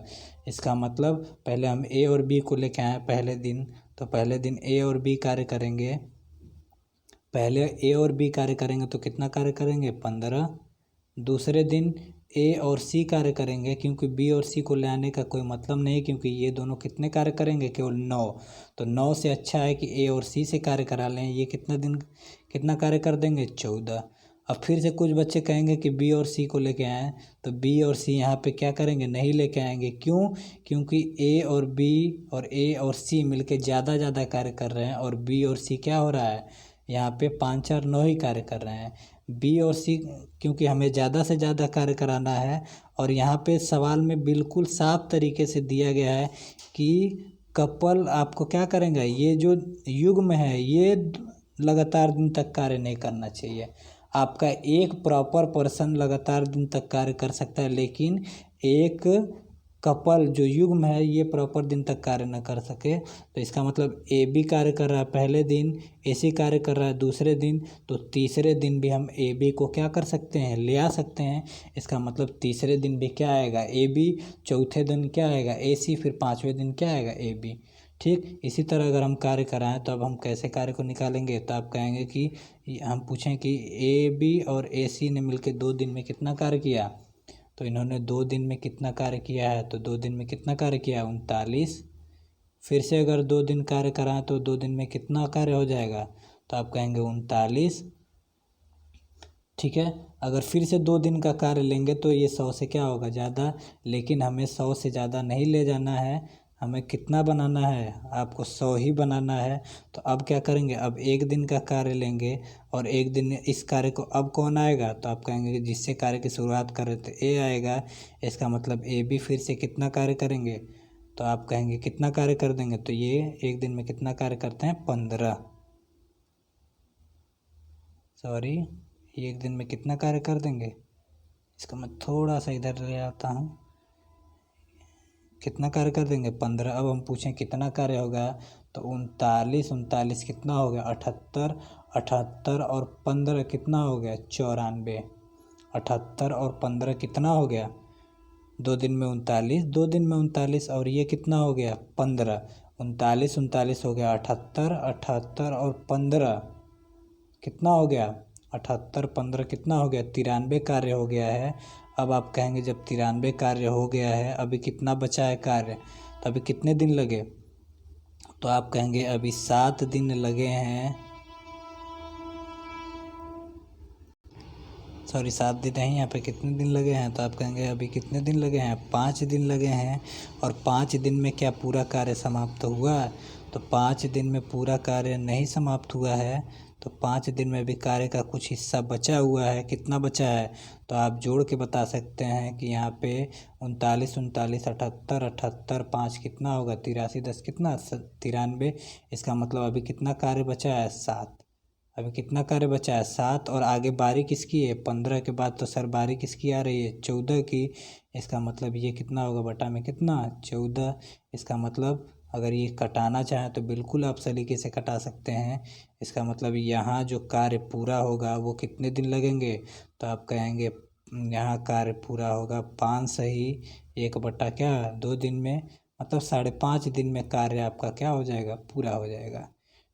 इसका मतलब पहले हम ए और बी को लेके आए पहले दिन, तो पहले दिन ए और बी कार्य करेंगे। पहले ए और बी कार्य करेंगे तो कितना कार्य करेंगे, 15। दूसरे दिन ए और सी कार्य करेंगे, क्योंकि बी और सी को ले आने का कोई मतलब नहीं, क्योंकि ये दोनों कितने कार्य करेंगे, केवल 9। तो 9 से अच्छा है कि ए और सी से कार्य करा लें। ये कितना कार्य कर देंगे, 14। अब फिर से कुछ बच्चे कहेंगे कि बी और सी को लेके आएँ, तो बी और सी यहाँ पे क्या करेंगे, नहीं लेके आएंगे। क्यों, क्योंकि ए और सी मिलके ज़्यादा कार्य कर रहे हैं, और बी और सी क्या हो रहा है, यहाँ पे 5 4 9 ही कार्य कर रहे हैं। बी और सी, क्योंकि हमें ज़्यादा से ज़्यादा कार्य कराना है, और यहाँ पे सवाल में बिल्कुल साफ तरीके से दिया गया है कि कपल आपको क्या करेंगे, ये जो युग्म है ये लगातार दिन तक कार्य नहीं करना चाहिए। आपका एक प्रॉपर पर्सन लगातार दिन तक कार्य कर सकता है, लेकिन एक कपल जो युग्म है ये प्रॉपर दिन तक कार्य न कर सके। तो इसका मतलब ए बी कार्य कर रहा है पहले दिन, ए सी कार्य कर रहा है दूसरे दिन, तो तीसरे दिन भी हम ए बी को क्या कर सकते हैं, ले आ सकते हैं। इसका मतलब तीसरे दिन भी क्या आएगा, ए बी। चौथे दिन क्या आएगा, ए सी। फिर पाँचवें दिन क्या आएगा, ए बी। ठीक इसी तरह अगर हम कार्य कराएं तो अब हम कैसे कार्य को निकालेंगे, तो आप कहेंगे कि हम पूछें कि ए बी और ए सी ने मिलकर 2 दिन में कितना कार्य किया, तो इन्होंने 2 दिन में कितना कार्य किया है, तो 2 दिन में कितना कार्य किया, 39। फिर से अगर 2 दिन कार्य कराएं तो 2 दिन में कितना कार्य हो जाएगा, तो आप कहेंगे 39। ठीक है, अगर फिर से 2 दिन का कार्य लेंगे तो ये 100 से क्या होगा, ज़्यादा। लेकिन हमें 100 से ज़्यादा नहीं ले जाना है, हमें कितना बनाना है, आपको 100 ही बनाना है। तो अब क्या करेंगे, अब 1 दिन का कार्य लेंगे, और 1 दिन इस कार्य को अब कौन आएगा, तो आप कहेंगे कि जिससे कार्य की शुरुआत कर रहे थे ए आएगा। इसका मतलब ए भी फिर से कितना कार्य करेंगे, तो आप कहेंगे कितना कार्य कर देंगे, तो ये 1 दिन में कितना कार्य करते हैं, 15। सॉरी, 1 दिन में कितना कार्य कर देंगे, इसका मैं थोड़ा सा इधर ले आता हूँ, कितना कार्य कर देंगे, 15। अब हम पूछें कितना कार्य होगा, तो 39 कितना हो गया, 78। 78 और 15 कितना हो गया, 94। 78 और 15 कितना हो गया, 2 दिन में 39, 2 दिन में 39, और ये कितना हो गया, 15। 39 हो गया, 78, 78 और 15 कितना हो गया, 78 15 कितना हो गया, 93 कार्य हो गया है। अब आप कहेंगे जब 93 कार्य हो गया है, अभी कितना बचा है कार्य, तो अभी कितने दिन लगे, तो आप कहेंगे अभी 7 दिन लगे हैं। सॉरी, 7 दिन नहीं, यहाँ पे कितने दिन लगे हैं, तो आप कहेंगे अभी कितने दिन लगे हैं, 5 दिन लगे हैं। और 5 दिन में क्या पूरा कार्य समाप्त हुआ, तो 5 दिन में पूरा कार्य नहीं समाप्त हुआ है। तो 5 दिन में भी कार्य का कुछ हिस्सा बचा हुआ है, कितना बचा है, तो आप जोड़ के बता सकते हैं कि यहाँ पे 39 78 78 5 कितना होगा, 83 10 कितना, 93। इसका मतलब अभी कितना कार्य बचा है, 7। अभी कितना कार्य बचा है, 7। और आगे बारी किसकी है, 15 के बाद तो सर बारी किसकी आ रही है, 14 की। इसका मतलब ये कितना होगा, बटा में कितना, 14। इसका मतलब अगर ये कटाना चाहें तो बिल्कुल आप सलीके से कटा सकते हैं। इसका मतलब यहाँ जो कार्य पूरा होगा वो कितने दिन लगेंगे, तो आप कहेंगे यहाँ कार्य पूरा होगा 5 सही 1 बटा क्या, 2 दिन में, मतलब 5.5 दिन में कार्य आपका क्या हो जाएगा, पूरा हो जाएगा।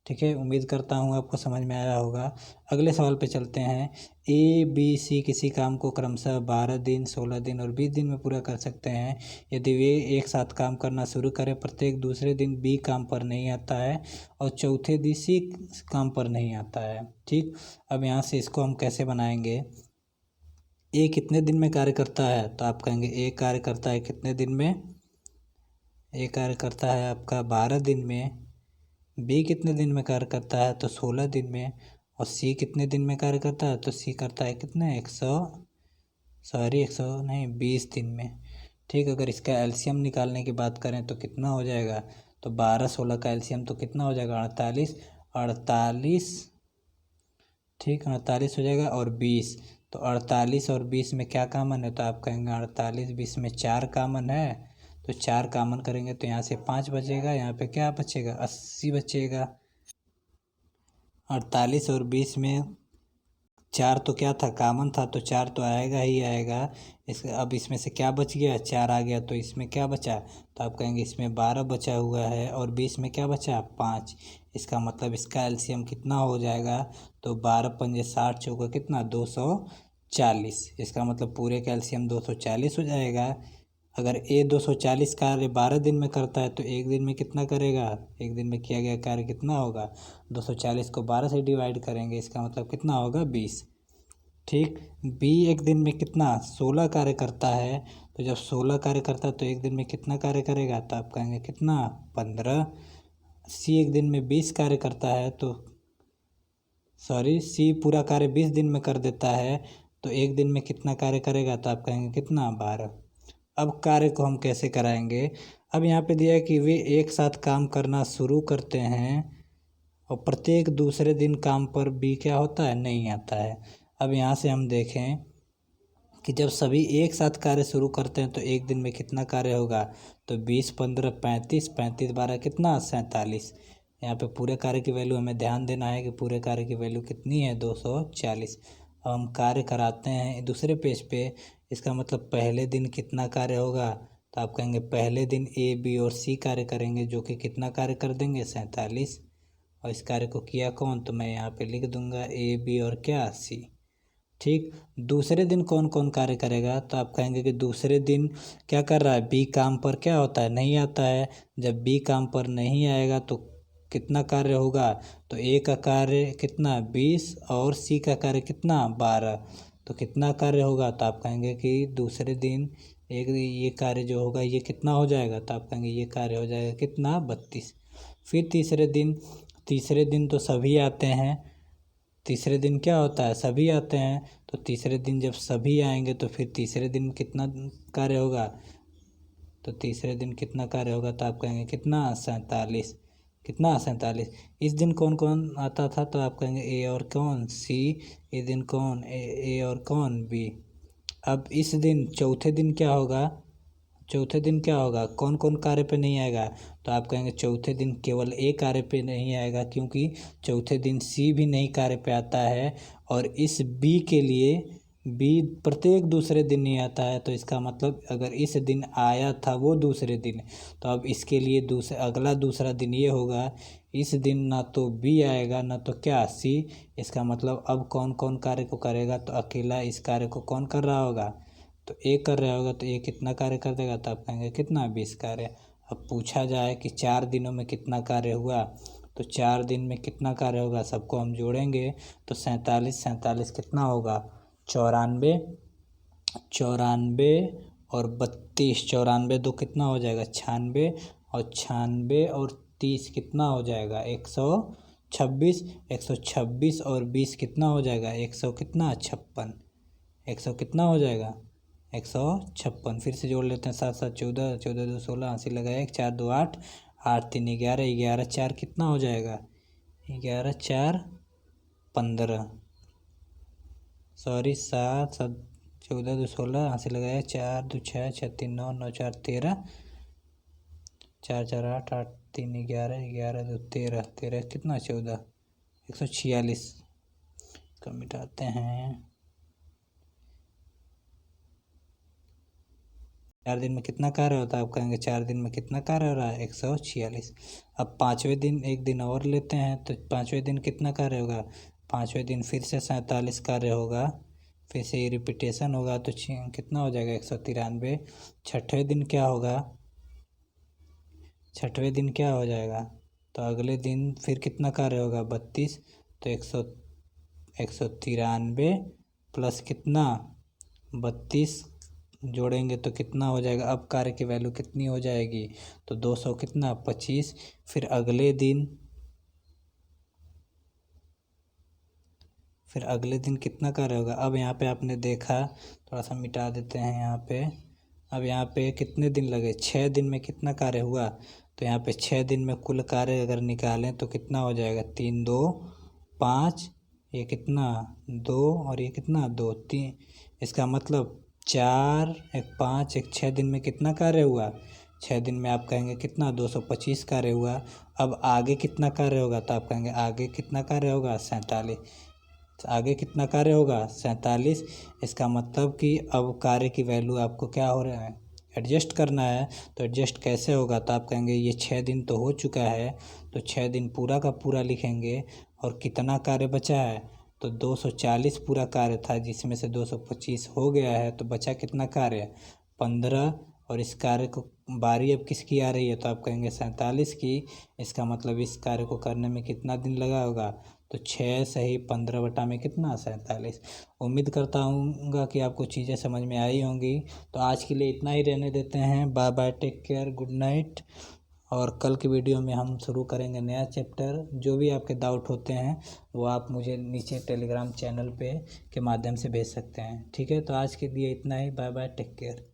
ठीक है, उम्मीद करता हूँ आपको समझ में आया होगा। अगले सवाल पे चलते हैं। ए बी सी किसी काम को क्रमशः 12 दिन 16 दिन और 20 दिन में पूरा कर सकते हैं। यदि वे एक साथ काम करना शुरू करें, प्रत्येक दूसरे दिन बी काम पर नहीं आता है और चौथे दिन सी काम पर नहीं आता है। ठीक, अब यहाँ से इसको हम कैसे बनाएंगे, ए कितने दिन में कार्य करता है, तो आप कहेंगे ए कार्य करता है कितने दिन में, ए कार्य करता है आपका 12 दिन में। बी कितने दिन में कार्य करता है, तो 16 दिन में। और सी कितने दिन में कार्य करता है, तो सी करता है कितने, सॉरी 100 नहीं 20 दिन में। ठीक, अगर इसका एलसीएम निकालने की बात करें तो कितना हो जाएगा, तो 12 16 का एलसीएम तो कितना हो जाएगा 48, 48। ठीक, 48 हो जाएगा और 20, तो 48 और 20 में क्या कॉमन है, तो आप कहेंगे 48 20 में 4 कॉमन है, तो 4 कॉमन करेंगे तो यहाँ से 5 बचेगा, यहाँ पे क्या बचेगा 80 बचेगा। 48 और 20 में 4 तो क्या था कॉमन था, तो 4 तो आएगा ही आएगा। अब इसमें से क्या बच गया, 4 आ गया, तो इसमें क्या बचा, तो आप कहेंगे इसमें 12 बचा हुआ है और 20 में क्या बचा 5। इसका मतलब इसका एलसीएम कितना हो जाएगा, तो 12 पंजे 60 चौका कितना 240। इसका मतलब पूरे का एलसीएम 240 हो जाएगा। अगर ए 240 कार्य 12 दिन में करता है तो एक दिन में कितना करेगा, एक दिन में किया गया कार्य कितना होगा, 240 को 12 से डिवाइड करेंगे, इसका मतलब कितना होगा 20। ठीक, बी एक दिन में कितना 16 कार्य करता है, तो जब 16 कार्य करता है तो एक दिन में कितना कार्य करेगा, तो आप कहेंगे कितना 15। सी एक दिन में 20 कार्य करता है, तो सॉरी सी पूरा कार्य 20 दिन में कर देता है, तो एक दिन में कितना कार्य करेगा, तो आप कहेंगे कितना 12। अब कार्य को हम कैसे कराएंगे, अब यहाँ पे दिया है कि वे एक साथ काम करना शुरू करते हैं और प्रत्येक दूसरे दिन काम पर बी क्या होता है नहीं आता है। अब यहाँ से हम देखें कि जब सभी एक साथ कार्य शुरू करते हैं तो एक दिन में कितना कार्य होगा, तो 20 15 35, 35 12 कितना 47। यहाँ पे पूरे कार्य की वैल्यू हमें ध्यान देना है कि पूरे कार्य की वैल्यू कितनी है 240। अब हम कार्य कराते हैं दूसरे पेज पे, इसका मतलब पहले दिन कितना कार्य होगा, तो आप कहेंगे पहले दिन ए बी और सी कार्य करेंगे जो कि कितना कार्य कर देंगे 47। और इस कार्य को किया कौन, तो मैं यहाँ पे लिख दूंगा ए बी और क्या सी। ठीक, दूसरे दिन कौन कौन कार्य करेगा, तो आप कहेंगे कि दूसरे दिन क्या कर रहा है बी काम पर क्या होता है नहीं आता है। जब बी काम पर नहीं आएगा तो कितना कार्य होगा, तो ए का कार्य कितना 20 और सी का कार्य कितना 12, तो कितना कार्य होगा, तो आप कहेंगे कि दूसरे दिन एक ये कार्य जो होगा ये कितना हो जाएगा, तो आप कहेंगे ये कार्य हो जाएगा कितना 32। फिर तीसरे दिन तो सभी आते हैं, तीसरे दिन क्या होता है सभी आते हैं, तो तीसरे दिन जब सभी आएंगे तो फिर तीसरे दिन कितना कार्य होगा, तो तीसरे दिन कितना कार्य होगा, तो आप कहेंगे कितना 47। कितना 47। इस दिन कौन कौन आता था, तो आप कहेंगे ए और कौन सी, इस दिन कौन ए और कौन बी। अब इस दिन चौथे दिन क्या होगा, चौथे दिन क्या होगा कौन कौन कार्य पे नहीं आएगा, तो आप कहेंगे चौथे दिन केवल ए कार्य पे नहीं आएगा क्योंकि चौथे दिन सी भी नहीं कार्य पे आता है, और इस बी के लिए बी प्रत्येक दूसरे दिन नहीं आता है, तो इसका मतलब अगर इस दिन आया था वो दूसरे दिन, तो अब इसके लिए अगला दूसरा दिन ये होगा, इस दिन ना तो बी आएगा ना तो क्या सी। इसका मतलब अब कौन कौन कार्य को करेगा, तो अकेला इस कार्य को कौन कर रहा होगा, तो ए कर रहा होगा, तो ए कितना कार्य कर देगा, तो आप कहेंगे कितना 20 कार्य। अब पूछा जाए कि 4 दिनों में कितना कार्य हुआ, तो 4 दिन में कितना कार्य होगा, सबको हम जोड़ेंगे तो 47 47 कितना होगा 94, 94 और 32, 94 दो कितना हो जाएगा 96, और 96 और 30 कितना हो जाएगा 126, 126 और 20 कितना हो जाएगा 100 कितना 56, 100 कितना हो जाएगा 156। फिर से जोड़ लेते हैं 7 7 14, 14 2 16, 80 लगाया 1 4 2 8, 8 3 11, 11 4 कितना हो जाएगा 11 4 15, सॉरी 7 7 14 2 16, 80 लगाया 4 2 6 6 3 9 9 4 13, 4 4 8 8 3 11, 11 2 13, 13 कितना 14, 146 को मिटाते हैं। 4 दिन में कितना कार्य होता है, आप कहेंगे 4 दिन में कितना कार्य हो रहा है 146। अब 5वें दिन एक दिन और लेते हैं, तो 5वें दिन कितना कार्य होगा, 5वें दिन फिर से 47 कार्य होगा, फिर से ये रिपीटेशन होगा, तो कितना हो जाएगा 193। 6वें दिन क्या होगा, 6वें दिन क्या हो जाएगा, तो अगले दिन फिर कितना कार्य होगा 32, तो 193 प्लस कितना 32 जोड़ेंगे तो कितना हो जाएगा, अब कार्य की वैल्यू कितनी हो जाएगी, तो 200 कितना 25। फिर फिर अगले दिन कितना कार्य होगा। अब यहाँ पे आपने देखा, थोड़ा सा मिटा देते हैं यहाँ पे। अब यहाँ पे कितने दिन लगे, 6 दिन में कितना कार्य हुआ। तो यहाँ पे 6 दिन में कुल कार्य अगर निकालें तो कितना हो जाएगा, 3 2 5, ये कितना 2 और ये कितना 2 3, इसका मतलब 4 1 5 1 6 दिन में कितना कार्य हुआ। 6 दिन में आप कहेंगे कितना, 225 कार्य हुआ। अब आगे कितना कार्य होगा, तो आप कहेंगे आगे कितना कार्य होगा, 47। आगे कितना कार्य होगा, 47। इसका मतलब कि अब कार्य की वैल्यू आपको क्या हो रहा है, एडजस्ट करना है। तो एडजस्ट कैसे होगा, तो आप कहेंगे ये 6 दिन तो हो चुका है, तो 6 दिन पूरा का पूरा लिखेंगे। और कितना कार्य बचा है, तो 240 पूरा कार्य था, जिसमें से 225 हो गया है, तो बचा कितना कार्य, 15। और इस कार्य को बारी अब किसकी आ रही है, तो आप कहेंगे 47 की। इसका मतलब इस कार्य को करने में कितना दिन लगा होगा, तो 6 सही 15 बटा में कितना, 47। उम्मीद करता हूँ कि आपको चीज़ें समझ में आई होंगी। तो आज के लिए इतना ही रहने देते हैं। Bye bye, take care, good night. और कल की वीडियो में हम शुरू करेंगे नया चैप्टर। जो भी आपके डाउट होते हैं वो आप मुझे नीचे टेलीग्राम चैनल पे के माध्यम से भेज सकते हैं। ठीक है, तो आज के लिए इतना ही। Bye bye, take care.